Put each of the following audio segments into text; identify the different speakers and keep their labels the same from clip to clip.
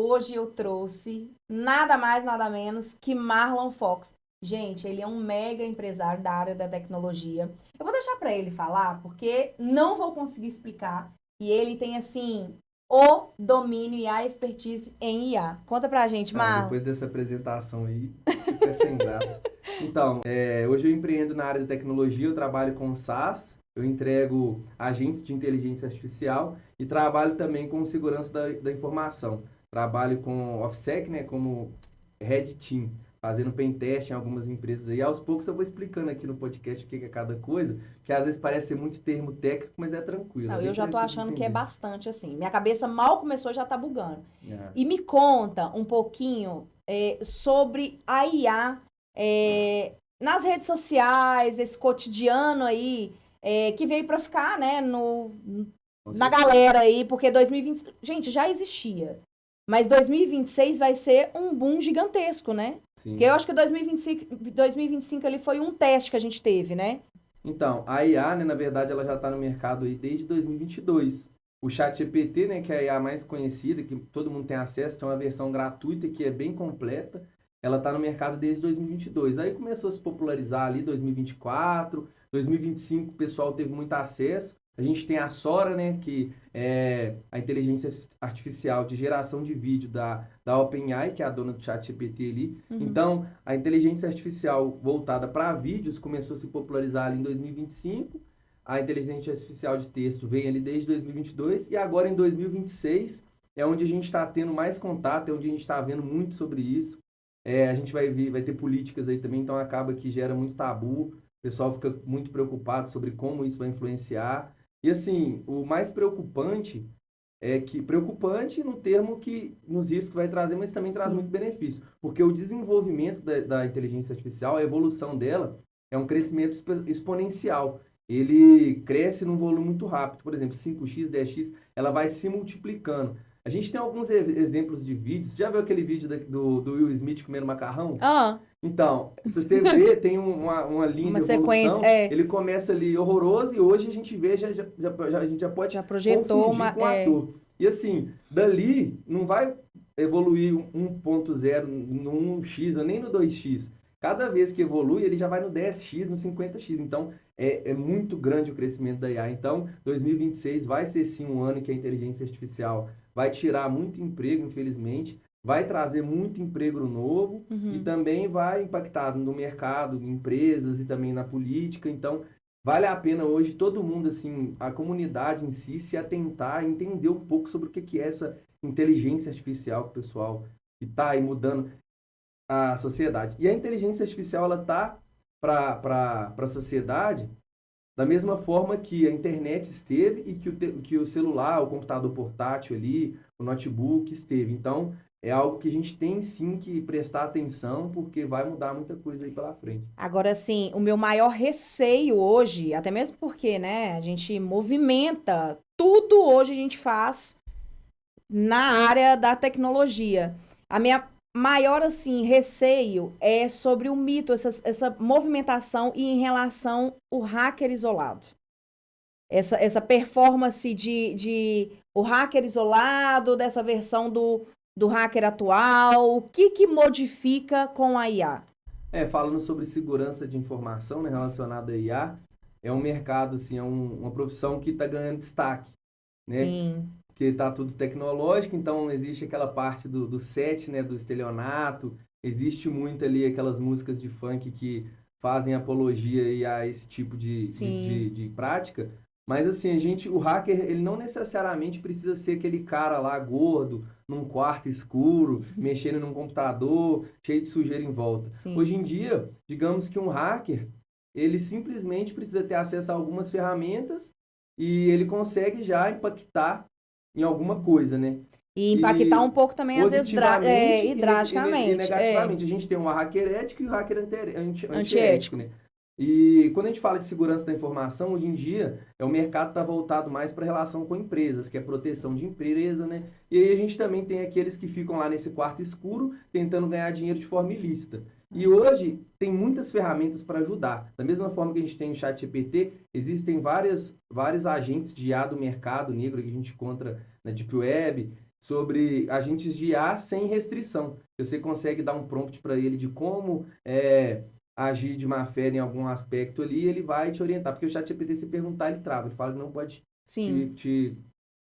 Speaker 1: hoje eu trouxe nada mais, nada menos que Marlon Fox. Gente, ele é um mega empresário da área da tecnologia. Eu vou deixar para ele falar, porque não vou conseguir explicar. E ele tem, assim, o domínio e a expertise em IA. Conta pra gente,
Speaker 2: Não,
Speaker 1: Marlon.
Speaker 2: depois dessa apresentação aí, fica até sem graça. Então, hoje eu empreendo na área de tecnologia, eu trabalho com SaaS, eu entrego agentes de inteligência artificial e trabalho também com segurança da informação. Trabalho com OffSec, né, como Red Team, fazendo pen test em algumas empresas aí. Aos poucos eu vou explicando aqui no podcast o que é cada coisa, que às vezes parece ser muito termo técnico, mas é tranquilo, é
Speaker 1: Não, eu
Speaker 2: bem
Speaker 1: já tô
Speaker 2: tranquilo de
Speaker 1: achando que é
Speaker 2: entender.
Speaker 1: bastante assim. Minha cabeça mal começou, já tá bugando.
Speaker 2: É.
Speaker 1: E me conta um pouquinho sobre a IA nas redes sociais, esse cotidiano aí, que veio pra ficar, né,
Speaker 2: Com
Speaker 1: na
Speaker 2: certeza.
Speaker 1: galera aí, porque 2020, gente, já existia. Mas 2026 vai ser um boom gigantesco, né? Porque eu
Speaker 2: Sim.
Speaker 1: acho que 2025 ali foi um teste que a gente teve, né?
Speaker 2: Então, a IA, né, na verdade, ela já está no mercado aí desde 2022. O ChatGPT, né, que é a IA mais conhecida, que todo mundo tem acesso, tem uma versão gratuita que é bem completa. Ela está no mercado desde 2022. Aí começou a se popularizar ali 2024, 2025 o pessoal teve muito acesso. A gente tem a Sora, né, que é a inteligência artificial de geração de vídeo da OpenAI, que é a dona do ChatGPT ali.
Speaker 1: Uhum.
Speaker 2: Então, a inteligência artificial voltada para vídeos começou a se popularizar ali em 2025. A inteligência artificial de texto vem ali desde 2022 e agora em 2026 é onde a gente está tendo mais contato, é onde a gente está vendo muito sobre isso. A gente vai ter políticas aí também, então acaba que gera muito tabu. O pessoal fica muito preocupado sobre como isso vai influenciar. E assim, o mais preocupante preocupante no termo que nos riscos vai trazer, mas também traz muito
Speaker 1: Sim.
Speaker 2: benefício, porque o desenvolvimento da inteligência artificial, a evolução dela, é um crescimento exponencial. Ele cresce num volume muito rápido, por exemplo, 5x, 10x, ela vai se multiplicando. A gente tem alguns exemplos de vídeos. Já viu aquele vídeo do Will Smith comendo macarrão?
Speaker 1: Ah,
Speaker 2: Então, se você vê, tem uma linha
Speaker 1: uma
Speaker 2: de
Speaker 1: sequência,
Speaker 2: evolução, ele começa ali horroroso e hoje a gente vê, a gente já pode
Speaker 1: já projetou
Speaker 2: confundir
Speaker 1: uma,
Speaker 2: com o ator. E assim, dali não vai evoluir um 1.0 no 1x ou nem no 2x. Cada vez que evolui, ele já vai no 10x, no 50x. Então, é muito grande o crescimento da IA. Então, 2026 vai ser sim um ano que a inteligência artificial vai tirar muito emprego, infelizmente, vai trazer muito emprego novo e
Speaker 1: uhum.
Speaker 2: também vai impactar no mercado, em empresas e também na política. Então, vale a pena hoje todo mundo, assim, a comunidade em si, se atentar, entender um pouco sobre o que é essa inteligência artificial que o pessoal que está aí mudando a sociedade. E a inteligência artificial, ela tá para a sociedade da mesma forma que a internet esteve e que o celular, o computador portátil ali, o notebook esteve. Então, é algo que a gente tem sim que prestar atenção, porque vai mudar muita coisa aí pela frente.
Speaker 1: Agora, assim, o meu maior receio hoje, até mesmo porque, né, a gente movimenta, tudo hoje a gente faz na área da tecnologia. A minha maior, assim, receio é sobre o mito, essa movimentação e em relação ao hacker isolado. Essa performance de o hacker isolado, dessa versão do hacker atual, o que modifica com a IA?
Speaker 2: Falando sobre segurança de informação, né, relacionada a IA, é um mercado, assim, uma profissão que está ganhando destaque, né?
Speaker 1: Sim.
Speaker 2: Porque está tudo tecnológico, então existe aquela parte do set, né, do estelionato, existe muito ali aquelas músicas de funk que fazem apologia aí a esse tipo
Speaker 1: Sim.
Speaker 2: de prática, mas assim, o hacker, ele não necessariamente precisa ser aquele cara lá gordo, num quarto escuro, mexendo num computador, cheio de sujeira em volta.
Speaker 1: Sim.
Speaker 2: Hoje em dia, digamos que um hacker, ele simplesmente precisa ter acesso a algumas ferramentas e ele consegue já impactar em alguma coisa, né?
Speaker 1: E impactar
Speaker 2: E
Speaker 1: um pouco também, às vezes,
Speaker 2: positivamente
Speaker 1: e
Speaker 2: e
Speaker 1: drasticamente.
Speaker 2: negativamente. A gente tem um hacker ético e um hacker antiético,
Speaker 1: Antiético.
Speaker 2: né? E quando a gente fala de segurança da informação, hoje em dia, o mercado está voltado mais para a relação com empresas, que é proteção de empresa, né? E aí a gente também tem aqueles que ficam lá nesse quarto escuro tentando ganhar dinheiro de forma ilícita. E hoje tem muitas ferramentas para ajudar. Da mesma forma que a gente tem o ChatGPT, existem vários agentes de IA do mercado negro que a gente encontra na Deep Web. sobre agentes de IA sem restrição. Você consegue dar um prompt para ele de como agir de má fé em algum aspecto ali, ele vai te orientar. Porque o ChatGPT, se perguntar, ele trava. Ele fala que não pode
Speaker 1: Sim.
Speaker 2: te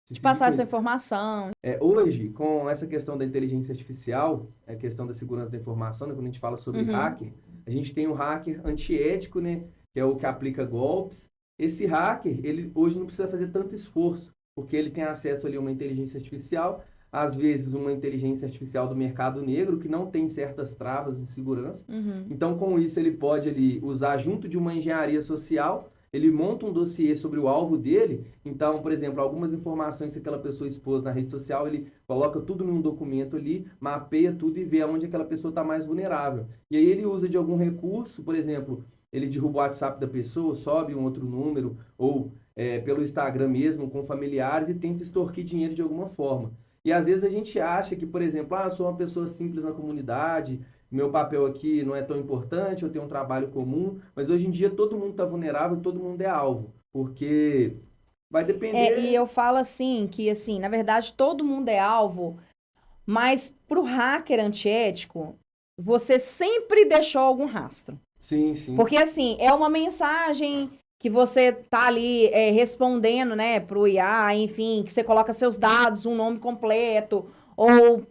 Speaker 1: De
Speaker 2: seguir
Speaker 1: passar
Speaker 2: com
Speaker 1: essa
Speaker 2: isso.
Speaker 1: informação.
Speaker 2: Hoje, com essa questão da inteligência artificial, a questão da segurança da informação, né, quando a gente fala sobre hacker, a gente tem o hacker antiético, né, que é o que aplica golpes. Esse hacker, ele hoje não precisa fazer tanto esforço, porque ele tem acesso ali a uma inteligência artificial, às vezes uma inteligência artificial do mercado negro, que não tem certas travas de segurança. Então, com isso, ele pode ali, usar junto de uma engenharia social, ele monta um dossiê sobre o alvo dele. Então, por exemplo, algumas informações que aquela pessoa expôs na rede social, ele coloca tudo num documento ali, mapeia tudo e vê aonde aquela pessoa está mais vulnerável. E aí ele usa de algum recurso, por exemplo, ele derruba o WhatsApp da pessoa, sobe um outro número, ou pelo Instagram mesmo, com familiares, e tenta extorquir dinheiro de alguma forma. E às vezes a gente acha que, por exemplo, eu sou uma pessoa simples na comunidade, meu papel aqui não é tão importante, eu tenho um trabalho comum, mas hoje em dia todo mundo está vulnerável, todo mundo é alvo, porque vai depender...
Speaker 1: E eu falo assim, que assim, na verdade todo mundo é alvo, mas pro hacker antiético, você sempre deixou algum rastro.
Speaker 2: Sim, sim.
Speaker 1: Porque assim, é uma mensagem que você tá ali respondendo, né, pro IA, enfim, que você coloca seus dados, um nome completo, ou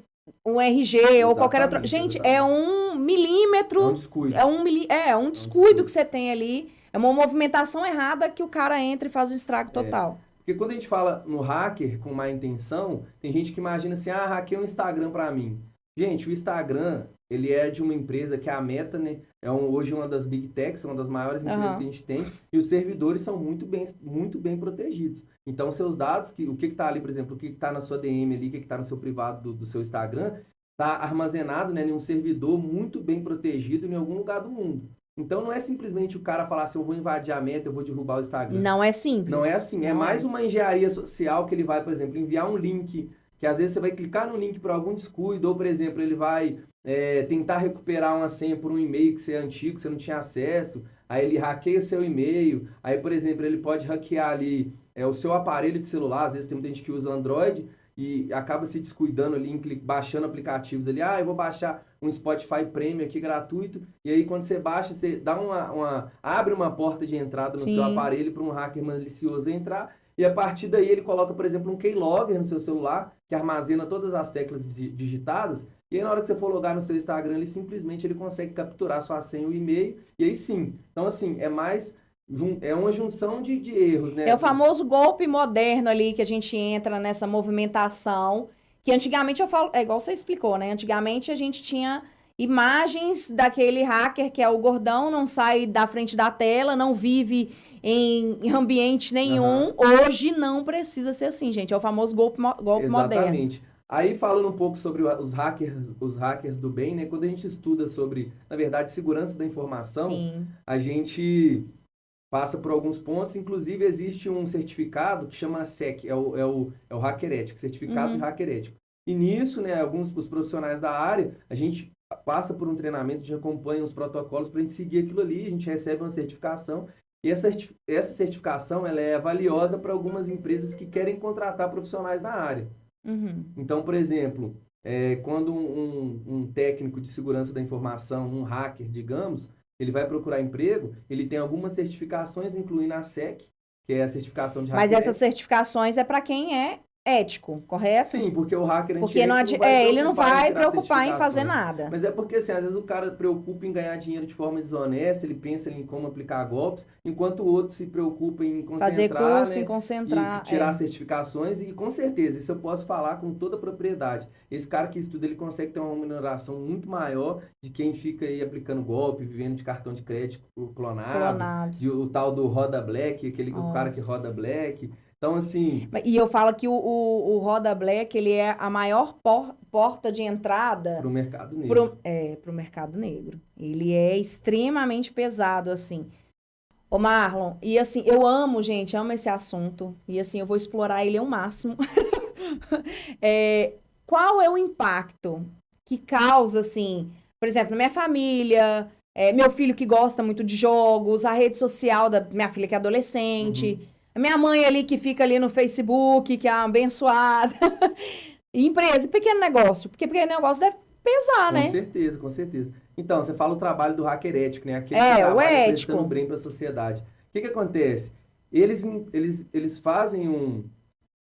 Speaker 1: um RG, ou qualquer outro. Gente,
Speaker 2: exatamente.
Speaker 1: é um milímetro.
Speaker 2: É um descuido.
Speaker 1: É um descuido que você tem ali. É uma movimentação errada que o cara entra e faz o estrago total.
Speaker 2: Porque quando a gente fala no hacker com má intenção, tem gente que imagina assim, hackeia um Instagram para mim. Gente, o Instagram, ele é de uma empresa que é a Meta, né? Hoje uma das Big Techs, uma das maiores empresas que a gente tem, e os servidores são muito bem protegidos. Então, seus dados, o que está ali, por exemplo, o que está na sua DM ali, o que está no seu privado do seu Instagram, está armazenado, né, em um servidor muito bem protegido em algum lugar do mundo. Então, não é simplesmente o cara falar assim, eu vou invadir a Meta, eu vou derrubar o Instagram.
Speaker 1: Não é simples.
Speaker 2: Não é assim. É mais uma engenharia social que ele vai, por exemplo, enviar um link, que às vezes você vai clicar no link por algum descuido, ou, por exemplo, ele vai tentar recuperar uma senha por um e-mail que você é antigo, que você não tinha acesso, aí ele hackeia seu e-mail, aí, por exemplo, ele pode hackear ali o seu aparelho de celular, às vezes tem muita gente que usa Android, e acaba se descuidando ali, baixando aplicativos ali. Eu vou baixar um Spotify Premium aqui gratuito. E aí, quando você baixa, você dá abre uma porta de entrada no seu aparelho para um hacker malicioso entrar. E a partir daí, ele coloca, por exemplo, um keylogger no seu celular, que armazena todas as teclas digitadas. E aí, na hora que você for logar no seu Instagram, ele consegue capturar sua senha, o e-mail. E aí, sim. Então, assim, é uma junção de erros, né?
Speaker 1: É o famoso golpe moderno ali que a gente entra nessa movimentação, que antigamente eu falo, igual você explicou, né? Antigamente a gente tinha imagens daquele hacker que é o gordão, não sai da frente da tela, não vive em ambiente nenhum. Hoje não precisa ser assim, gente. É o famoso golpe moderno.
Speaker 2: Exatamente. Aí, falando um pouco sobre os hackers do bem, né? Quando a gente estuda sobre, na verdade, segurança da informação, a gente passa por alguns pontos. Inclusive, existe um certificado que chama SEC, é o Hacker Ético, Certificado de Hacker Ético. E nisso, né, os profissionais da área, a gente passa por um treinamento, a gente acompanha os protocolos para a gente seguir aquilo ali, a gente recebe uma certificação. E essa certificação ela é valiosa para algumas empresas que querem contratar profissionais na área. Então, por exemplo, quando um técnico de segurança da informação, um hacker, digamos, ele vai procurar emprego, ele tem algumas certificações, incluindo a SEC, que é a certificação de hacker.
Speaker 1: Mas essas certificações é para quem é ético, correto?
Speaker 2: Sim, porque o hacker
Speaker 1: ele não vai preocupar em fazer nada.
Speaker 2: Mas é porque, assim, às vezes o cara preocupa em ganhar dinheiro de forma desonesta, ele pensa em como aplicar golpes, enquanto o outro se preocupa em concentrar,
Speaker 1: fazer curso,
Speaker 2: né,
Speaker 1: em concentrar,
Speaker 2: e tirar certificações, e com certeza, isso eu posso falar com toda a propriedade. Esse cara que estuda, ele consegue ter uma remuneração muito maior de quem fica aí aplicando golpe, vivendo de cartão de crédito clonado. O tal do Roda Black, o cara que roda Black. Então, assim...
Speaker 1: E eu falo que o Roda Black, ele é a maior porta de entrada...
Speaker 2: Pro mercado negro.
Speaker 1: Pro mercado negro. Ele é extremamente pesado, assim. Ô, Marlon, e assim, eu amo esse assunto. E assim, eu vou explorar ele ao máximo. Qual é o impacto que causa, assim... Por exemplo, na minha família, meu filho que gosta muito de jogos, a rede social da minha filha que é adolescente... A minha mãe ali que fica ali no Facebook, que é uma abençoada. Empresa e pequeno negócio, porque pequeno negócio deve pesar,
Speaker 2: Com
Speaker 1: né?
Speaker 2: certeza, com certeza. Então, você fala o trabalho do hacker ético, né? Aquele que
Speaker 1: É, o
Speaker 2: trabalha prestando
Speaker 1: ético.
Speaker 2: bem para a sociedade. O que que acontece? Eles fazem um...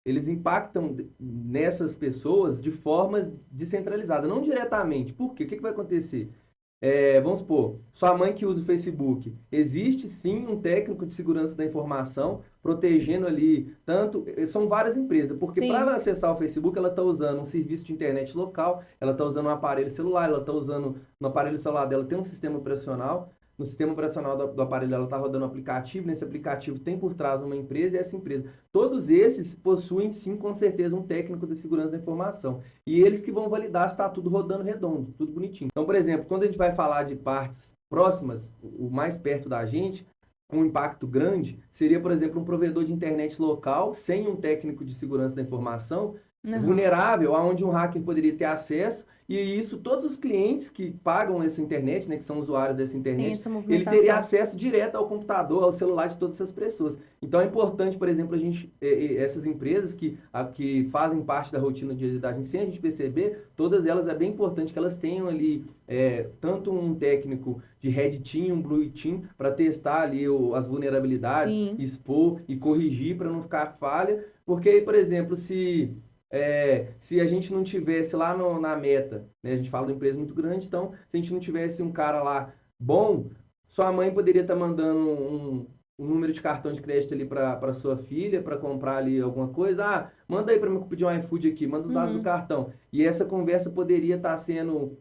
Speaker 2: Eles impactam nessas pessoas de forma descentralizada, não diretamente. Por quê? O que que vai acontecer? Vamos supor, sua mãe que usa o Facebook, existe sim um técnico de segurança da informação protegendo ali, tanto, são várias empresas, porque para ela
Speaker 1: Sim.
Speaker 2: acessar o Facebook, ela está usando um serviço de internet local, ela está usando um aparelho celular, ela está usando, no aparelho celular dela tem um sistema operacional, no sistema operacional do aparelho ela está rodando um aplicativo, nesse aplicativo tem por trás uma empresa e essa empresa. Todos esses possuem sim, com certeza, um técnico de segurança da informação. E eles que vão validar se está tudo rodando redondo, tudo bonitinho. Então, por exemplo, quando a gente vai falar de partes próximas, o mais perto da gente, com um impacto grande, seria, por exemplo, um provedor de internet local, sem um técnico de segurança da informação,
Speaker 1: Aham.
Speaker 2: vulnerável, aonde um hacker poderia ter acesso, e isso todos os clientes que pagam essa internet, né, que são usuários dessa
Speaker 1: Tem
Speaker 2: internet,
Speaker 1: essa
Speaker 2: ele teria
Speaker 1: movimentação.
Speaker 2: acesso direto ao computador, ao celular de todas essas pessoas. Então é importante, por exemplo, a gente, essas empresas que fazem parte da rotina de da gente, sem a gente perceber, todas elas é bem importante que elas tenham ali tanto um técnico de Red Team, um Blue Team, para testar ali as vulnerabilidades,
Speaker 1: Sim.
Speaker 2: expor e corrigir para não ficar falha, porque, por exemplo, se a gente não tivesse lá na meta, né, a gente fala de uma empresa muito grande, então, se a gente não tivesse um cara lá bom, sua mãe poderia estar mandando um número de cartão de crédito ali para sua filha, para comprar ali alguma coisa. Ah, manda aí para mim pedir um iFood aqui, manda os dados do
Speaker 1: Uhum.
Speaker 2: cartão. E essa conversa poderia estar sendo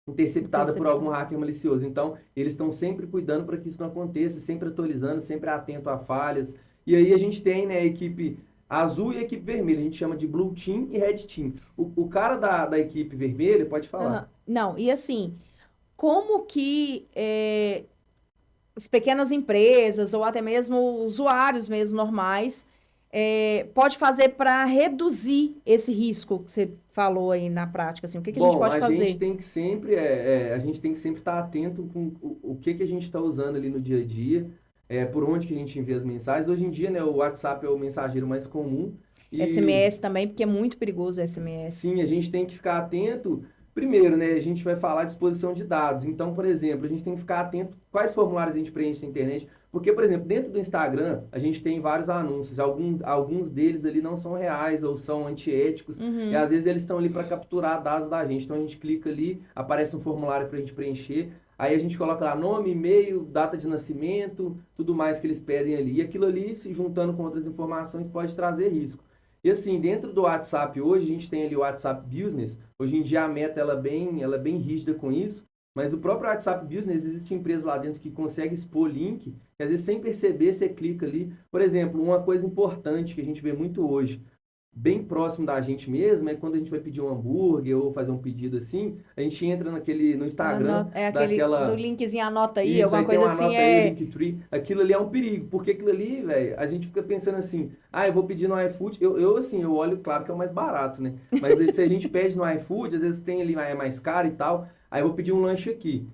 Speaker 2: interceptada por algum
Speaker 1: Interceptado.
Speaker 2: hacker malicioso. Então, eles estão sempre cuidando para que isso não aconteça, sempre atualizando, sempre atento a falhas. E aí a gente tem, né, a equipe azul e a equipe vermelha. A gente chama de Blue Team e Red Team. O cara da equipe vermelha pode falar.
Speaker 1: Aham. Não, e assim, como que as pequenas empresas ou até mesmo usuários mesmo normais pode fazer para reduzir esse risco que você falou aí na prática, assim, o que que a gente
Speaker 2: Bom,
Speaker 1: pode
Speaker 2: a gente
Speaker 1: fazer?
Speaker 2: tem que sempre, a gente tem que sempre estar atento com o que que a gente está usando ali no dia a dia, por onde que a gente envia as mensagens. Hoje em dia, né, o WhatsApp é o mensageiro mais comum e
Speaker 1: SMS também, porque é muito perigoso o SMS.
Speaker 2: sim, a gente tem que ficar atento. Primeiro, né, a gente vai falar de exposição de dados. Então, por exemplo, a gente tem que ficar atento quais formulários a gente preenche na internet. Porque, por exemplo, dentro do Instagram, a gente tem vários anúncios. Alguns deles ali não são reais ou são antiéticos. E
Speaker 1: Uhum.
Speaker 2: às vezes eles estão ali para capturar dados da gente. Então a gente clica ali, aparece um formulário para a gente preencher. Aí a gente coloca lá nome, e-mail, data de nascimento, tudo mais que eles pedem ali. E aquilo ali, se juntando com outras informações, pode trazer risco. E assim, dentro do WhatsApp hoje, a gente tem ali o WhatsApp Business. Hoje em dia a meta ela é bem rígida com isso, mas o próprio WhatsApp Business, existe empresas lá dentro que conseguem expor link, que às vezes sem perceber você clica ali. Por exemplo, uma coisa importante que a gente vê muito hoje, bem próximo da gente mesmo, é quando a gente vai pedir um hambúrguer ou fazer um pedido assim, a gente entra no Instagram
Speaker 1: É aquele do
Speaker 2: daquela
Speaker 1: linkzinho, anota aí,
Speaker 2: isso,
Speaker 1: alguma
Speaker 2: aí tem
Speaker 1: coisa
Speaker 2: uma
Speaker 1: assim,
Speaker 2: nota aí, Linktree. Aquilo ali é um perigo, porque aquilo ali, velho, a gente fica pensando assim, eu vou pedir no iFood. Assim, eu olho, claro que é o mais barato, né? Mas se a gente pede no iFood, às vezes tem ali, é mais caro e tal. Aí eu vou pedir um lanche aqui.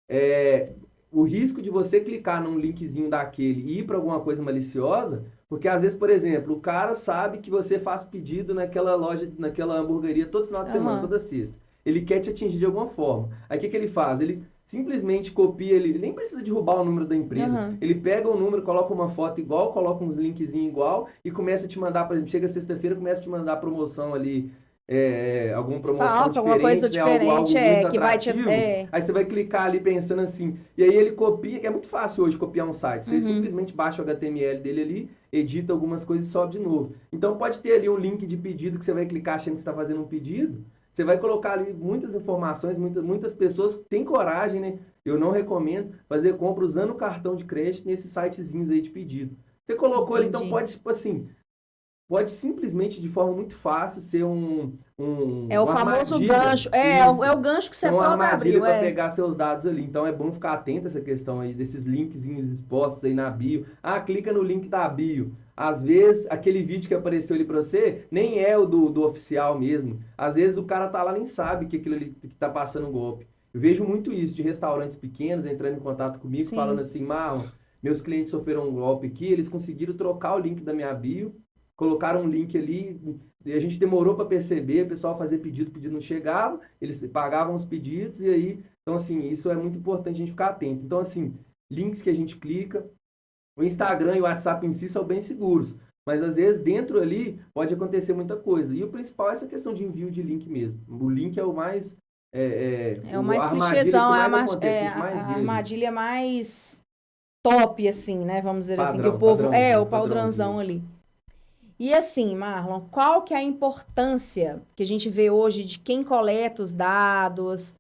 Speaker 2: É, o risco de você clicar num linkzinho daquele e ir para alguma coisa maliciosa, porque às vezes, por exemplo, o cara sabe que você faz pedido naquela loja, naquela hamburgueria todo final de semana,
Speaker 1: aham,
Speaker 2: toda sexta. Ele quer te atingir de alguma forma. Aí o que que ele faz? Ele simplesmente copia, ele nem precisa derrubar o número da empresa.
Speaker 1: aham.
Speaker 2: Ele pega o número, coloca uma foto igual, coloca uns linkzinhos igual e começa a te mandar, por exemplo, chega sexta-feira, começa a te mandar promoção ali, alguma promoção
Speaker 1: Falsa, alguma coisa
Speaker 2: diferente, né? Algo
Speaker 1: diferente,
Speaker 2: muito
Speaker 1: que vai te...
Speaker 2: atrativo. Aí você vai clicar ali pensando assim, e aí ele copia, que é muito fácil hoje copiar um site. Você
Speaker 1: Uhum.
Speaker 2: simplesmente baixa o HTML dele ali, edita algumas coisas e sobe de novo. Então pode ter ali um link de pedido que você vai clicar achando que está fazendo um pedido. Você vai colocar ali muitas informações, muitas pessoas têm coragem, né? Eu não recomendo fazer compra usando o cartão de crédito nesses sitezinhos aí de pedido. Você colocou ali, então
Speaker 1: Entendi.
Speaker 2: pode, tipo assim, pode simplesmente, de forma muito fácil, ser
Speaker 1: É o
Speaker 2: uma
Speaker 1: famoso
Speaker 2: armadilha.
Speaker 1: gancho. É o
Speaker 2: Isso.
Speaker 1: gancho que
Speaker 2: Ser
Speaker 1: você
Speaker 2: uma
Speaker 1: próprio
Speaker 2: armadilha
Speaker 1: abriu,
Speaker 2: para
Speaker 1: é.
Speaker 2: pegar seus dados ali. Então é bom ficar atento a essa questão aí, desses linkzinhos expostos aí na bio. Ah, clica no link da bio. Às vezes, aquele vídeo que apareceu ali para você nem é o do oficial mesmo. Às vezes o cara tá lá nem sabe que aquilo ali que tá passando um golpe. Eu vejo muito isso de restaurantes pequenos entrando em contato comigo, falando
Speaker 1: Sim.
Speaker 2: assim, Marlon, meus clientes sofreram um golpe aqui, eles conseguiram trocar o link da minha bio colocaram um link ali, e a gente demorou para perceber, o pessoal fazer pedido, o pedido não chegava, eles pagavam os pedidos, e aí, então assim, isso é muito importante a gente ficar atento. Então assim, links que a gente clica, o Instagram e o WhatsApp em si são bem seguros, mas às vezes dentro ali pode acontecer muita coisa. E o principal é essa questão de envio de link mesmo. O link é o mais...
Speaker 1: É o mais
Speaker 2: a armadilha
Speaker 1: clichêzão,
Speaker 2: que mais acontece, que a gente mais
Speaker 1: a
Speaker 2: vê ali.
Speaker 1: armadilha mais top, assim, né? Vamos dizer assim, que o
Speaker 2: Padrão,
Speaker 1: povo... É,
Speaker 2: padrãozinho,
Speaker 1: o padrãozão
Speaker 2: padrãozinho.
Speaker 1: ali. E assim, Marlon, qual que é a importância que a gente vê hoje de quem coleta os dados,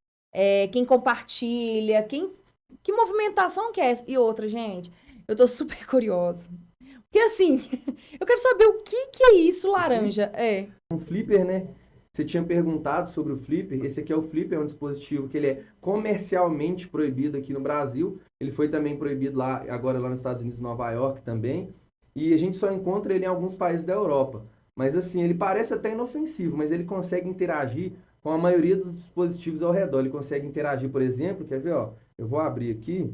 Speaker 1: quem compartilha, que movimentação que é essa? E outra, gente, eu tô super curiosa. Porque assim, eu quero saber o que que é isso,
Speaker 2: Isso aqui,
Speaker 1: laranja.
Speaker 2: um flipper, né? Você tinha perguntado sobre o flipper. Esse aqui é o flipper, é um dispositivo que ele é comercialmente proibido aqui no Brasil. Ele foi também proibido lá, agora lá nos Estados Unidos, em Nova York também. E a gente só encontra ele em alguns países da Europa. Mas assim, ele parece até inofensivo, mas ele consegue interagir com a maioria dos dispositivos ao redor. Ele consegue interagir, por exemplo, quer ver, ó? Eu vou abrir aqui.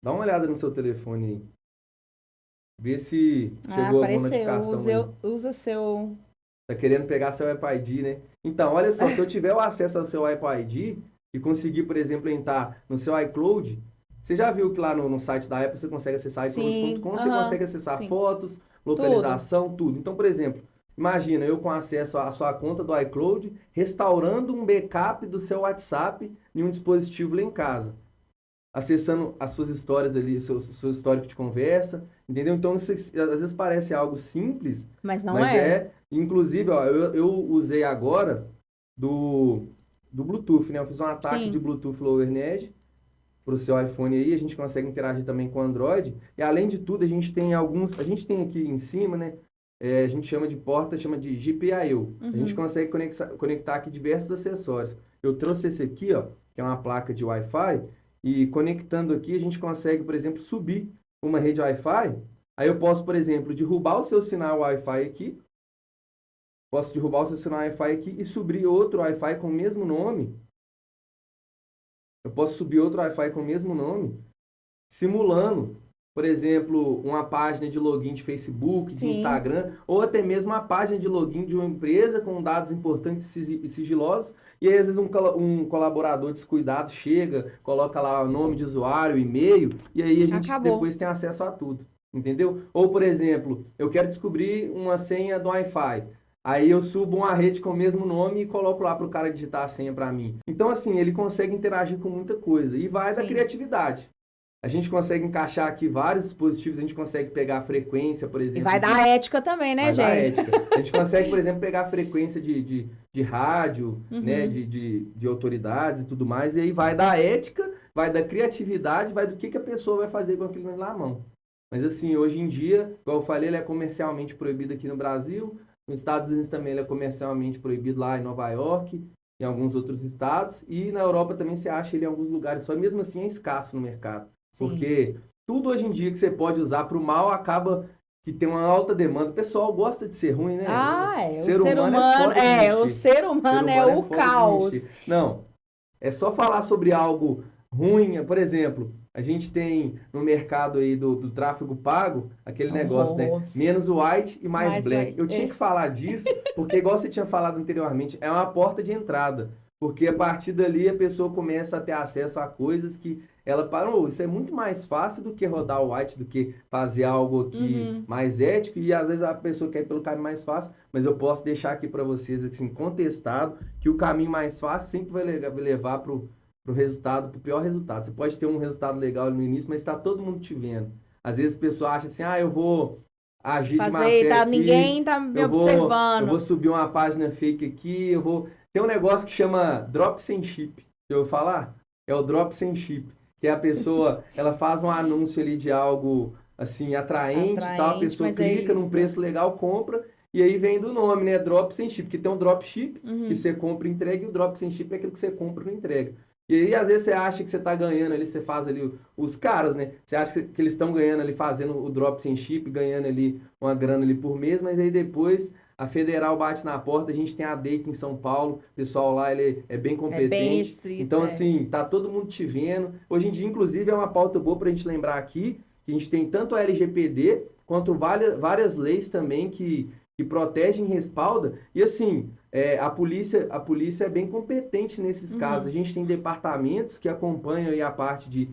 Speaker 2: Dá uma olhada no seu telefone aí. Vê se
Speaker 1: Ah,
Speaker 2: chegou alguma
Speaker 1: apareceu.
Speaker 2: notificação aí.
Speaker 1: Usa seu.
Speaker 2: Tá querendo pegar seu Apple ID, né? Então, olha só, se eu tiver o acesso ao seu Apple ID e conseguir, por exemplo, entrar no seu iCloud, você já viu que lá no site da Apple você consegue acessar
Speaker 1: Sim,
Speaker 2: iCloud.com, você
Speaker 1: aham,
Speaker 2: consegue acessar
Speaker 1: sim.
Speaker 2: fotos,
Speaker 1: Tudo.
Speaker 2: localização, tudo. Então, por exemplo, imagina eu com acesso à sua conta do iCloud, restaurando um backup do seu WhatsApp em um dispositivo lá em casa, acessando as suas histórias ali, seu histórico de conversa, entendeu? Então, isso, às vezes parece algo simples,
Speaker 1: Mas não
Speaker 2: mas
Speaker 1: é.
Speaker 2: inclusive, ó, eu usei agora do, do Bluetooth, né? Eu fiz um ataque de
Speaker 1: Sim.
Speaker 2: Bluetooth Low Energy para o seu iPhone aí, a gente consegue interagir também com o Android, e além de tudo, a gente tem aqui em cima, né? A gente chama de porta, chama de GPIO. A gente
Speaker 1: Uhum.
Speaker 2: consegue conectar aqui diversos acessórios. Eu trouxe esse aqui, ó, que é uma placa de Wi-Fi, e conectando aqui a gente consegue, por exemplo, subir uma rede Wi-Fi. Aí eu posso, por exemplo, derrubar o seu sinal Wi-Fi aqui, posso derrubar o seu sinal Wi-Fi aqui e subir outro Wi-Fi com o mesmo nome. Eu posso subir outro Wi-Fi com o mesmo nome, simulando, por exemplo, uma página de login de Facebook, de
Speaker 1: Sim.
Speaker 2: Instagram, ou até mesmo uma página de login de uma empresa com dados importantes e sigilosos. E aí, às vezes, um colaborador descuidado chega, coloca lá o nome de usuário, e-mail, e aí a gente
Speaker 1: Acabou.
Speaker 2: depois tem acesso a tudo. Entendeu? Ou, por exemplo, eu quero descobrir uma senha do Wi-Fi. Aí eu subo uma rede com o mesmo nome e coloco lá para o cara digitar a senha para mim. Então, assim, ele consegue interagir com muita coisa. E vai da
Speaker 1: Sim.
Speaker 2: criatividade. A gente consegue encaixar aqui vários dispositivos, a gente consegue pegar a frequência, por
Speaker 1: E vai
Speaker 2: exemplo,
Speaker 1: dar ética também, né,
Speaker 2: vai da
Speaker 1: gente?
Speaker 2: ética. A gente consegue, por exemplo, pegar a frequência de rádio, né,
Speaker 1: Uhum.
Speaker 2: de autoridades e tudo mais, e aí vai da ética, vai da criatividade, vai do que a pessoa vai fazer com aquilo lá na mão. Mas assim, hoje em dia, igual eu falei, ele é comercialmente proibido aqui no Brasil, nos Estados Unidos também ele é comercialmente proibido lá em Nova York, em alguns outros estados, e na Europa também se acha ele em alguns lugares, só mesmo assim é escasso no mercado.
Speaker 1: Sim.
Speaker 2: Porque tudo hoje em dia que você pode usar para o mal acaba que tem uma alta demanda. O pessoal gosta de ser ruim, né? O
Speaker 1: Ah, é. O
Speaker 2: ser
Speaker 1: ser
Speaker 2: humano é
Speaker 1: humano.
Speaker 2: foda de
Speaker 1: É, o
Speaker 2: mexer.
Speaker 1: ser
Speaker 2: O ser
Speaker 1: humano é
Speaker 2: humano é
Speaker 1: o
Speaker 2: foda de
Speaker 1: caos.
Speaker 2: mexer. Não, é só falar sobre algo ruim. Por exemplo, a gente tem no mercado aí do tráfego pago aquele negócio, né?
Speaker 1: Nossa.
Speaker 2: Menos white e mais
Speaker 1: Mas
Speaker 2: black.
Speaker 1: vai.
Speaker 2: Eu tinha que falar disso, porque igual você tinha falado anteriormente, é uma porta de entrada. Porque a partir dali a pessoa começa a ter acesso a coisas que ela parou. Isso é muito mais fácil do que rodar o white, do que fazer algo aqui
Speaker 1: Uhum.
Speaker 2: mais ético. E às vezes a pessoa quer ir pelo caminho mais fácil, mas eu posso deixar aqui para vocês, assim, contestado, que o caminho mais fácil sempre vai levar para o resultado, para o pior resultado. Você pode ter um resultado legal no início, mas está todo mundo te vendo. Às vezes a pessoa acha assim, eu vou agir de má
Speaker 1: Fazer,
Speaker 2: fé
Speaker 1: tá?
Speaker 2: aqui,
Speaker 1: Ninguém tá me
Speaker 2: eu vou
Speaker 1: observando.
Speaker 2: subir uma página fake aqui, eu vou tem um negócio que chama drop sem chip. Já ouviu falar? É o drop sem chip. Que é a pessoa, ela faz um anúncio ali de algo assim atraente e tal, a
Speaker 1: Atraente,
Speaker 2: pessoa
Speaker 1: mas é
Speaker 2: clica num
Speaker 1: isso.
Speaker 2: preço legal, compra, e aí vem do nome, né? Drop sem chip, que tem um drop chip que
Speaker 1: Uhum.
Speaker 2: você compra e entrega, e o drop sem chip é aquilo que você compra e não entrega. E aí, às vezes, você acha que você está ganhando ali, você faz ali os caras, né? Você acha que eles estão ganhando ali, fazendo o drop sem chip, ganhando ali uma grana ali por mês, mas aí depois a Federal bate na porta, a gente tem a DEIC em São Paulo, o pessoal lá ele é bem
Speaker 1: É bem
Speaker 2: competente.
Speaker 1: restrito,
Speaker 2: Então,
Speaker 1: é.
Speaker 2: assim, tá todo mundo te vendo. Hoje em dia, inclusive, é uma pauta boa para a gente lembrar aqui, que a gente tem tanto a LGPD contra várias leis também que protegem e respaldam. E assim, a polícia é bem competente nesses casos. A gente tem departamentos que acompanham aí a parte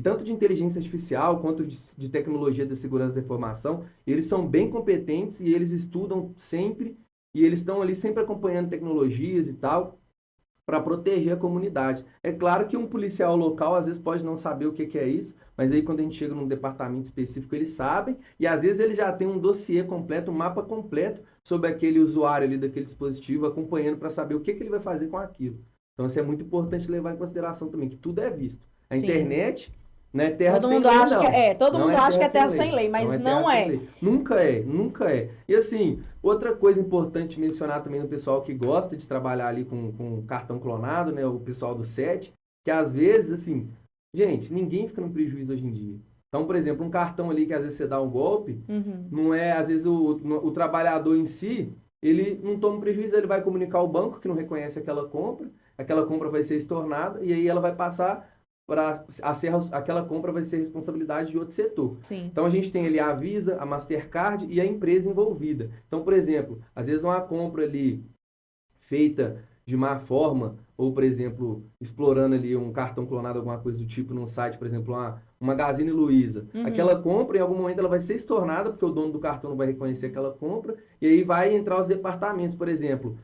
Speaker 2: tanto de inteligência artificial quanto de tecnologia da segurança da informação. Eles são bem competentes e eles estudam sempre e eles estão ali sempre acompanhando tecnologias e tal para proteger a comunidade. É claro que um policial local às vezes pode não saber o que é isso, mas aí quando a gente chega num departamento específico eles sabem e às vezes ele já tem um dossiê completo, um mapa completo sobre aquele usuário ali daquele dispositivo, acompanhando para saber o que ele vai fazer com aquilo. Então isso é muito importante levar em consideração também, que tudo é visto. A
Speaker 1: Sim.
Speaker 2: internet não é terra
Speaker 1: todo
Speaker 2: sem
Speaker 1: mundo
Speaker 2: lei,
Speaker 1: acha
Speaker 2: não.
Speaker 1: Todo mundo acha que é terra sem lei, mas não é.
Speaker 2: Nunca é, nunca é. E assim, outra coisa importante mencionar também no pessoal que gosta de trabalhar ali com cartão clonado, né, o pessoal do SET, que às vezes, assim, gente, ninguém fica no prejuízo hoje em dia. Então, por exemplo, um cartão ali que às vezes você dá um golpe, não é, às vezes o trabalhador em si, ele não toma prejuízo, ele vai comunicar ao banco que não reconhece aquela compra vai ser estornada e aí ela vai passar aquela compra vai ser responsabilidade de outro setor.
Speaker 1: Sim.
Speaker 2: Então a gente tem ali a Visa, a Mastercard e a empresa envolvida. Então, por exemplo, às vezes uma compra ali feita de má forma, ou, por exemplo, explorando ali um cartão clonado, alguma coisa do tipo num site, por exemplo, uma Magazine Luiza. Aquela compra, em algum momento, ela vai ser estornada, porque o dono do cartão não vai reconhecer aquela compra, e aí vai entrar os departamentos, por exemplo.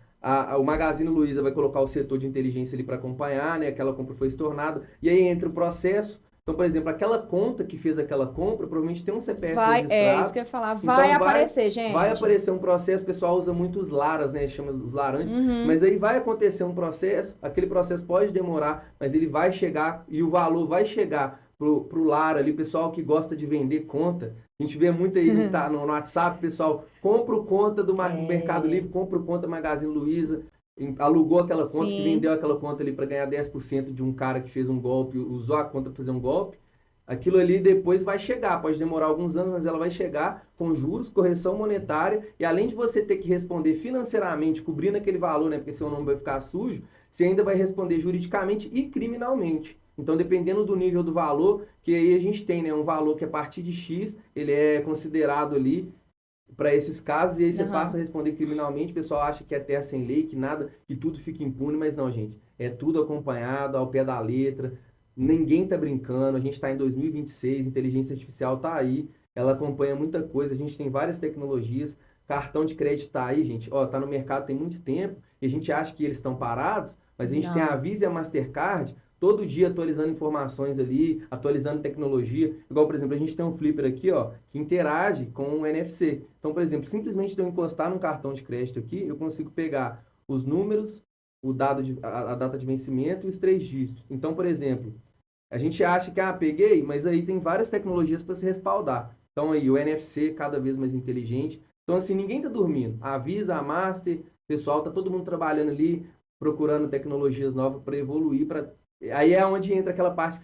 Speaker 2: O Magazine Luiza vai colocar o setor de inteligência ali para acompanhar, né? Aquela compra foi estornada. E aí entra o processo. Então, por exemplo, aquela conta que fez aquela compra, provavelmente tem um CPF registrado.
Speaker 1: É isso que eu ia falar. Vai aparecer, gente.
Speaker 2: Vai aparecer um processo, o pessoal usa muito os laras, né? Chama os laranjas. Mas aí vai acontecer um processo, aquele processo pode demorar, mas ele vai chegar e o valor vai chegar pro lar ali, o pessoal que gosta de vender conta. A gente vê muito aí no WhatsApp, pessoal, compra conta do Mercado Livre, compra conta Magazine Luiza, alugou aquela conta, que vendeu aquela conta ali para ganhar 10% de um cara que fez um golpe, usou a conta para fazer um golpe. Aquilo ali depois vai chegar, pode demorar alguns anos, mas ela vai chegar com juros, correção monetária, e além de você ter que responder financeiramente, cobrindo aquele valor, né, porque seu nome vai ficar sujo, você ainda vai responder juridicamente e criminalmente. Então, dependendo do nível do valor, que aí a gente tem, né, um valor que a partir de X, ele é considerado ali para esses casos, e aí você passa a responder criminalmente. O pessoal acha que é terra sem lei, que nada, que tudo fica impune, mas não, gente. É tudo acompanhado, ao pé da letra. Ninguém tá brincando, a gente está em 2026, inteligência artificial tá aí, ela acompanha muita coisa, a gente tem várias tecnologias, cartão de crédito tá aí, gente, tá no mercado tem muito tempo, e a gente acha que eles estão parados, mas a gente tem a Visa e a Mastercard, todo dia atualizando informações ali, atualizando tecnologia, igual, por exemplo, a gente tem um flipper aqui, que interage com o NFC. Então, por exemplo, simplesmente de eu encostar num cartão de crédito aqui, eu consigo pegar os números, a data de vencimento e os 3 dígitos. Então, por exemplo, a gente acha que, peguei, mas aí tem várias tecnologias para se respaldar. Então, aí, o NFC cada vez mais inteligente. Então, assim, ninguém está dormindo. A Visa, a Master, o pessoal, tá todo mundo trabalhando ali, procurando tecnologias novas para evoluir. Aí é onde entra aquela parte que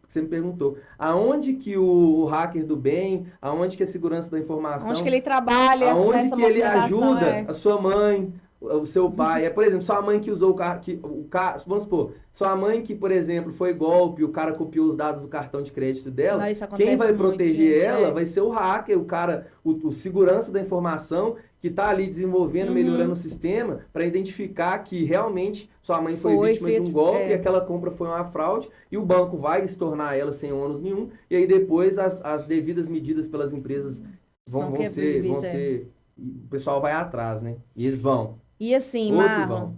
Speaker 2: você me perguntou. Aonde que o hacker do bem, aonde que a segurança da informação...
Speaker 1: Onde que ele trabalha,
Speaker 2: aonde que ele ajuda a sua mãe, o seu pai, por exemplo, sua mãe que usou o carro, vamos supor, sua mãe que, por exemplo, foi golpe, o cara copiou os dados do cartão de crédito dela, quem vai proteger ela vai ser o hacker, o cara, o segurança da informação que está ali desenvolvendo, melhorando o sistema para identificar que realmente sua mãe foi vítima de um golpe e aquela compra foi uma fraude e o banco vai estornar ela sem ônus nenhum e aí depois as devidas medidas pelas empresas vão ser, o pessoal vai atrás, né? E eles vão.
Speaker 1: E assim, Marlon...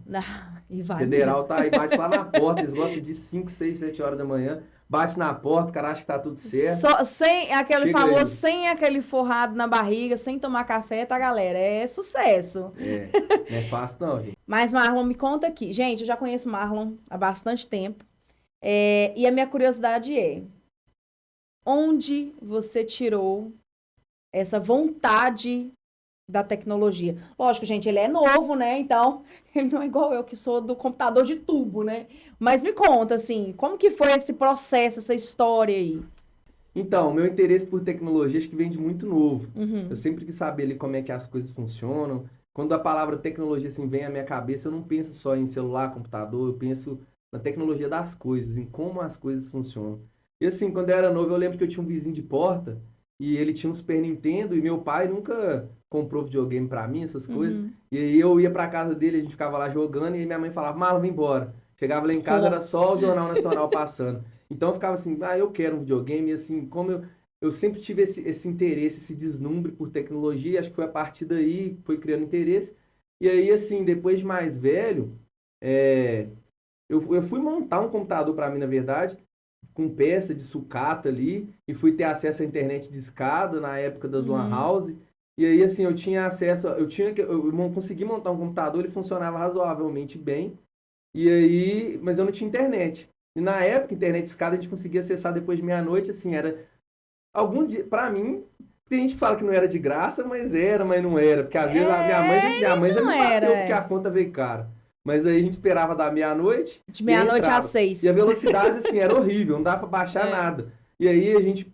Speaker 1: E vai
Speaker 2: Federal
Speaker 1: mesmo.
Speaker 2: tá aí, bate lá na porta, eles gostam de 5, 6, 7 horas da manhã, bate na porta, o cara acha que tá tudo certo.
Speaker 1: Sem aquele famoso, sem aquele forrado na barriga, sem tomar café, tá, galera? É sucesso.
Speaker 2: Não é fácil não, gente.
Speaker 1: Mas, Marlon, me conta aqui. Gente, eu já conheço Marlon há bastante tempo. E a minha curiosidade é, onde você tirou essa vontade da tecnologia? Lógico, gente, ele é novo, né? Então, ele não é igual eu, que sou do computador de tubo, né? Mas me conta, assim, como que foi esse processo, essa história aí?
Speaker 2: Então, o meu interesse por tecnologia acho que vem de muito novo. Eu sempre quis saber ali como é que as coisas funcionam. Quando a palavra tecnologia assim, vem à minha cabeça, eu não penso só em celular, computador, eu penso na tecnologia das coisas, em como as coisas funcionam. E assim, quando eu era novo, eu lembro que eu tinha um vizinho de porta e ele tinha um Super Nintendo, e meu pai nunca comprou videogame pra mim, essas coisas. E aí eu ia pra casa dele, a gente ficava lá jogando, e aí minha mãe falava, Marlon, vem embora. Chegava lá em casa, era
Speaker 1: Nossa.
Speaker 2: só o Jornal Nacional passando. Então eu ficava assim, eu quero um videogame, e assim, eu sempre tive esse interesse, esse deslumbre por tecnologia, acho que foi a partir daí que foi criando interesse. E aí, assim, depois de mais velho, é, eu fui montar um computador para mim, na verdade, com peça de sucata ali, e fui ter acesso à internet de escada na época das Lan House. E aí, assim, eu tinha acesso, eu consegui montar um computador, ele funcionava razoavelmente bem. E aí, mas eu não tinha internet. E na época, internet de escada a gente conseguia acessar depois de meia-noite, assim, era algum dia, para mim, tem gente que fala que não era de graça, mas não era, porque às vezes a minha mãe já
Speaker 1: Não
Speaker 2: me
Speaker 1: era.
Speaker 2: bateu porque a conta veio cara. Mas aí a gente esperava da meia-noite
Speaker 1: De
Speaker 2: e aí
Speaker 1: meia-noite às
Speaker 2: entrava. E a
Speaker 1: 6.
Speaker 2: velocidade, assim, era horrível, não dava pra baixar nada. E aí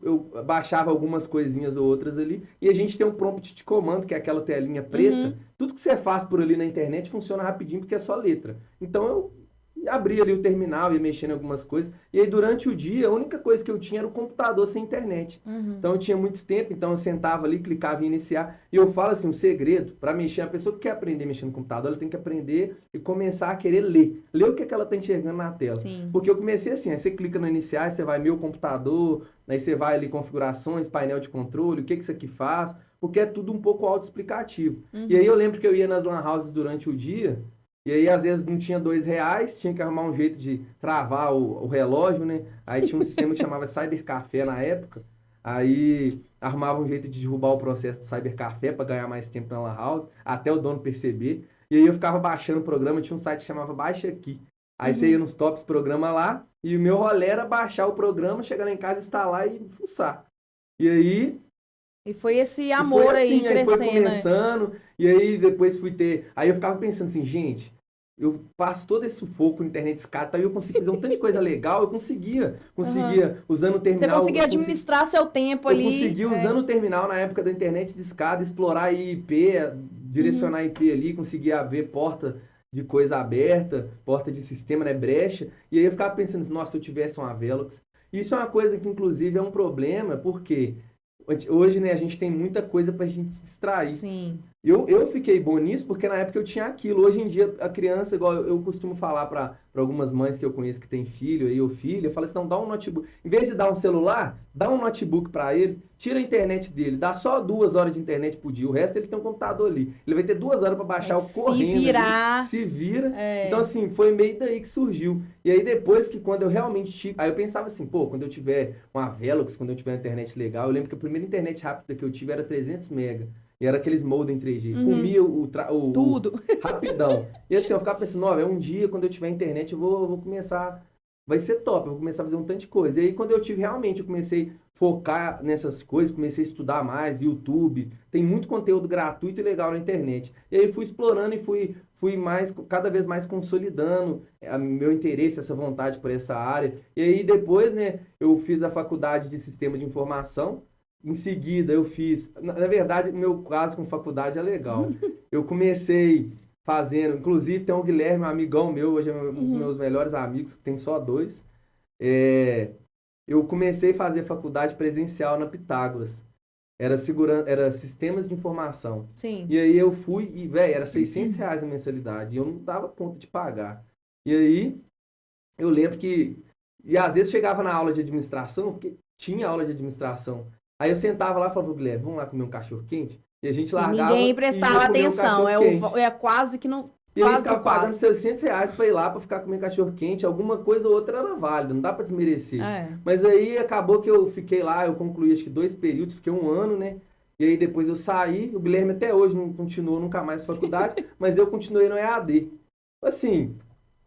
Speaker 2: eu baixava algumas coisinhas ou outras ali, e a gente tem um prompt de comando, que é aquela telinha preta. Tudo que você faz por ali na internet funciona rapidinho, porque é só letra. Então eu abria ali o terminal, ia mexendo em algumas coisas. E aí durante o dia, a única coisa que eu tinha era o computador sem internet. Então eu tinha muito tempo, então eu sentava ali, clicava em iniciar. E eu falo assim, um segredo, para mexer, a pessoa que quer aprender a mexer no computador, ela tem que aprender e começar a querer ler. Ler o que, é que ela está enxergando na tela.
Speaker 1: Sim.
Speaker 2: Porque eu comecei assim, aí você clica no iniciar, aí você vai meu computador, aí você vai ali configurações, painel de controle, o que isso aqui faz, porque é tudo um pouco autoexplicativo. E aí eu lembro que eu ia nas lan houses durante o dia, e aí, às vezes, não tinha R$ 2, tinha que arrumar um jeito de travar o relógio, né? Aí tinha um sistema que chamava Cybercafé na época. Aí arrumava um jeito de derrubar o processo do Cybercafé para ganhar mais tempo na Lan House, até o dono perceber. E aí eu ficava baixando o programa, tinha um site que chamava Baixa Aqui. Aí você ia nos tops programa lá, e o meu rolê era baixar o programa, chegar lá em casa, instalar e fuçar. E aí
Speaker 1: E foi esse
Speaker 2: foi
Speaker 1: amor aí
Speaker 2: assim, aí foi
Speaker 1: crescendo, né?
Speaker 2: começando, e aí depois fui ter. Aí eu ficava pensando assim, gente, eu passo todo esse sufoco na internet escada, aí eu consegui fazer um tanto de coisa legal, eu conseguia usando o
Speaker 1: Você
Speaker 2: terminal,
Speaker 1: conseguia administrar seu tempo
Speaker 2: eu
Speaker 1: ali.
Speaker 2: conseguia usando o terminal na época da internet de escada, explorar IP, direcionar IP ali, conseguia ver porta de coisa aberta, porta de sistema, né, brecha, e aí eu ficava pensando, nossa, se eu tivesse uma Velox. Isso é uma coisa que inclusive é um problema, porque hoje, né, a gente tem muita coisa pra gente se distrair.
Speaker 1: Sim.
Speaker 2: Eu fiquei bom nisso porque na época eu tinha aquilo. Hoje em dia, a criança, igual eu costumo falar para algumas mães que eu conheço que têm filho aí ou filha, eu falo assim, não, dá um notebook. Em vez de dar um celular, dá um notebook para ele, tira a internet dele, dá só 2 horas de internet por dia. O resto ele tem um computador ali. Ele vai ter 2 horas para baixar o correndo.
Speaker 1: Se virar.
Speaker 2: Ali, se vira. Então, assim, foi meio daí que surgiu. E aí depois que quando eu realmente tive... Aí eu pensava assim, pô, quando eu tiver uma Velox, quando eu tiver uma internet legal, eu lembro que a primeira internet rápida que eu tive era 300 mega. E era aqueles modem 3G. Comia
Speaker 1: Tudo.
Speaker 2: rapidão. E assim, eu ficava pensando, ó, um dia, quando eu tiver internet, eu vou começar... Vai ser top, eu vou começar a fazer um tanto de coisa. E aí, quando eu tive realmente, eu comecei a focar nessas coisas, comecei a estudar mais, YouTube. Tem muito conteúdo gratuito e legal na internet. E aí, fui explorando e fui mais, cada vez mais consolidando meu interesse, essa vontade por essa área. E aí, depois, né, eu fiz a faculdade de Sistema de Informação. Em seguida, eu fiz. Na verdade, meu caso com faculdade é legal. Eu comecei fazendo. Inclusive, tem o Guilherme, um amigão meu, hoje é um dos meus melhores amigos, tem só 2. Eu comecei a fazer faculdade presencial na Pitágoras. Era sistemas de informação.
Speaker 1: Sim.
Speaker 2: E aí eu fui e, velho, era R$ 600 a mensalidade. E eu não dava conta de pagar. E aí, eu lembro que. E às vezes chegava na aula de administração, porque tinha aula de administração. Aí eu sentava lá e falava, Guilherme, vamos lá comer um cachorro quente? E a gente largava
Speaker 1: Ninguém
Speaker 2: e
Speaker 1: prestava
Speaker 2: ia comer um
Speaker 1: atenção.
Speaker 2: cachorro-quente.
Speaker 1: É quase que não.
Speaker 2: E aí
Speaker 1: Quase
Speaker 2: ficava
Speaker 1: do
Speaker 2: pagando
Speaker 1: quase.
Speaker 2: R$ 600 pra ir lá pra ficar comendo cachorro quente. Alguma coisa ou outra era válida, não dá pra desmerecer.
Speaker 1: É.
Speaker 2: Mas aí acabou que eu fiquei lá, eu concluí acho que 2 períodos, fiquei 1 ano, né? E aí depois eu saí, o Guilherme até hoje não continuou nunca mais faculdade, mas eu continuei no EAD. Assim,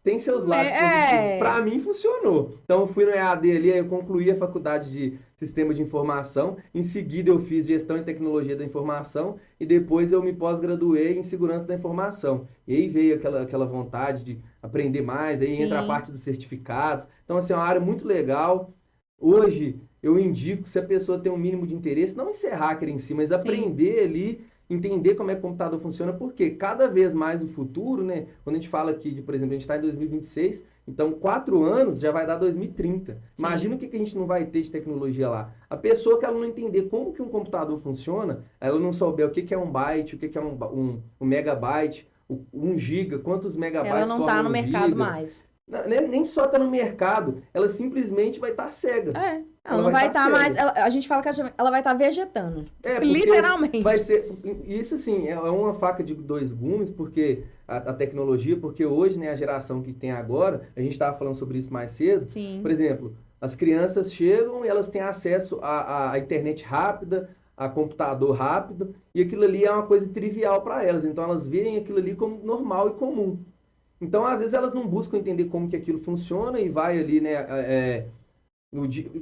Speaker 2: tem seus lados positivos. Pra mim funcionou. Então eu fui no EAD ali, aí eu concluí a faculdade de Sistema de Informação. Em seguida eu fiz Gestão e Tecnologia da Informação e depois eu me pós-graduei em Segurança da Informação. E aí veio aquela vontade de aprender mais, aí entra a parte dos certificados. Então assim, é uma área muito legal. Hoje eu indico, se a pessoa tem um mínimo de interesse, não encerrar hacker em si, mas aprender ali entender como é que o computador funciona, porque cada vez mais o futuro, né? Quando a gente fala aqui de, por exemplo, a gente está em 2026, então 4 anos já vai dar 2030.
Speaker 1: Sim.
Speaker 2: Imagina o que a gente não vai ter de tecnologia lá. A pessoa que ela não entender como que um computador funciona, ela não souber o que é um byte, o que é um megabyte, 1 giga, quantos megabytes
Speaker 1: Ela não
Speaker 2: formam
Speaker 1: tá no
Speaker 2: 1
Speaker 1: mercado
Speaker 2: giga.
Speaker 1: mais.
Speaker 2: Nem só tá no mercado, ela simplesmente vai estar cega.
Speaker 1: Ela não vai estar mais. A gente fala que ela vai estar vegetando. Literalmente.
Speaker 2: Vai ser. Isso, assim, é uma faca de 2 gumes, porque a tecnologia, porque hoje, né, a geração que tem agora, a gente estava falando sobre isso mais cedo.
Speaker 1: Sim.
Speaker 2: Por exemplo, as crianças chegam e elas têm acesso à internet rápida, a computador rápido, e aquilo ali é uma coisa trivial para elas. Então, elas veem aquilo ali como normal e comum. Então, às vezes, elas não buscam entender como que aquilo funciona e vai ali, né,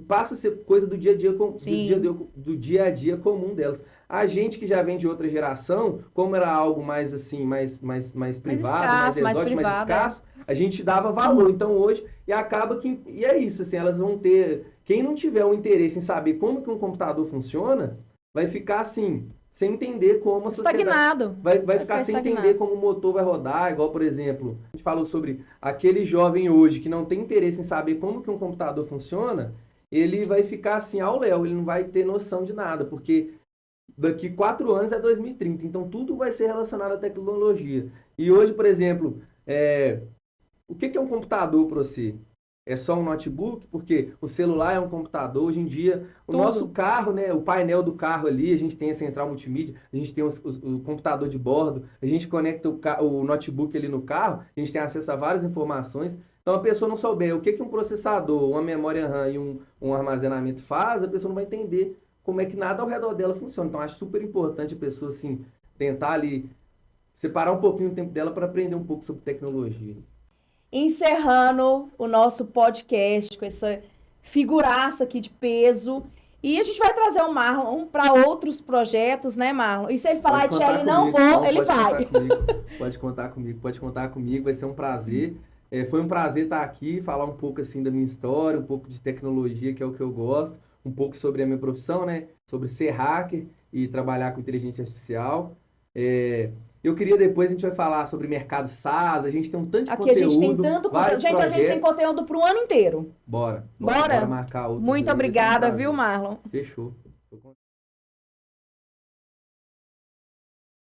Speaker 2: passa a ser coisa do dia a dia comum delas. A gente que já vem de outra geração, como era algo mais assim, mais privado, mais exótico, mais escasso, a gente dava valor. Então, hoje, e acaba que... E é isso, assim, elas vão ter... Quem não tiver um interesse em saber como que um computador funciona, vai ficar assim... sem entender como a sociedade...
Speaker 1: Estagnado.
Speaker 2: Vai ficar sem entender como o motor vai rodar, igual, por exemplo, a gente falou sobre aquele jovem hoje que não tem interesse em saber como que um computador funciona, ele vai ficar assim ao léu, ele não vai ter noção de nada, porque daqui 4 anos é 2030, então tudo vai ser relacionado à tecnologia. E hoje, por exemplo, o que é um computador para você? É só um notebook? Porque o celular é um computador. Hoje em dia, o nosso carro, né, o painel do carro ali, a gente tem a central multimídia, a gente tem o computador de bordo, a gente conecta o notebook ali no carro, a gente tem acesso a várias informações. Então, a pessoa não souber o que um processador, uma memória RAM e um armazenamento faz, a pessoa não vai entender como é que nada ao redor dela funciona. Então, acho super importante a pessoa, assim, tentar ali separar um pouquinho o tempo dela para aprender um pouco sobre tecnologia.
Speaker 1: Encerrando o nosso podcast com essa figuraça aqui de peso. E a gente vai trazer o Marlon para outros projetos, né, Marlon? E se ele falar, Tchelle, não vou, ele vai.
Speaker 2: Pode contar comigo, vai ser um prazer. Foi um prazer estar aqui, falar um pouco assim da minha história, um pouco de tecnologia, que é o que eu gosto, um pouco sobre a minha profissão, né? Sobre ser hacker e trabalhar com inteligência artificial. Eu queria depois, a gente vai falar sobre mercado SaaS, a gente tem um tanto de conteúdo.
Speaker 1: Aqui a gente tem tanto conteúdo. Gente, a gente tem conteúdo para o ano inteiro.
Speaker 2: Bora
Speaker 1: Bora
Speaker 2: marcar outro.
Speaker 1: Muito obrigada, viu, Marlon?
Speaker 2: Fechou.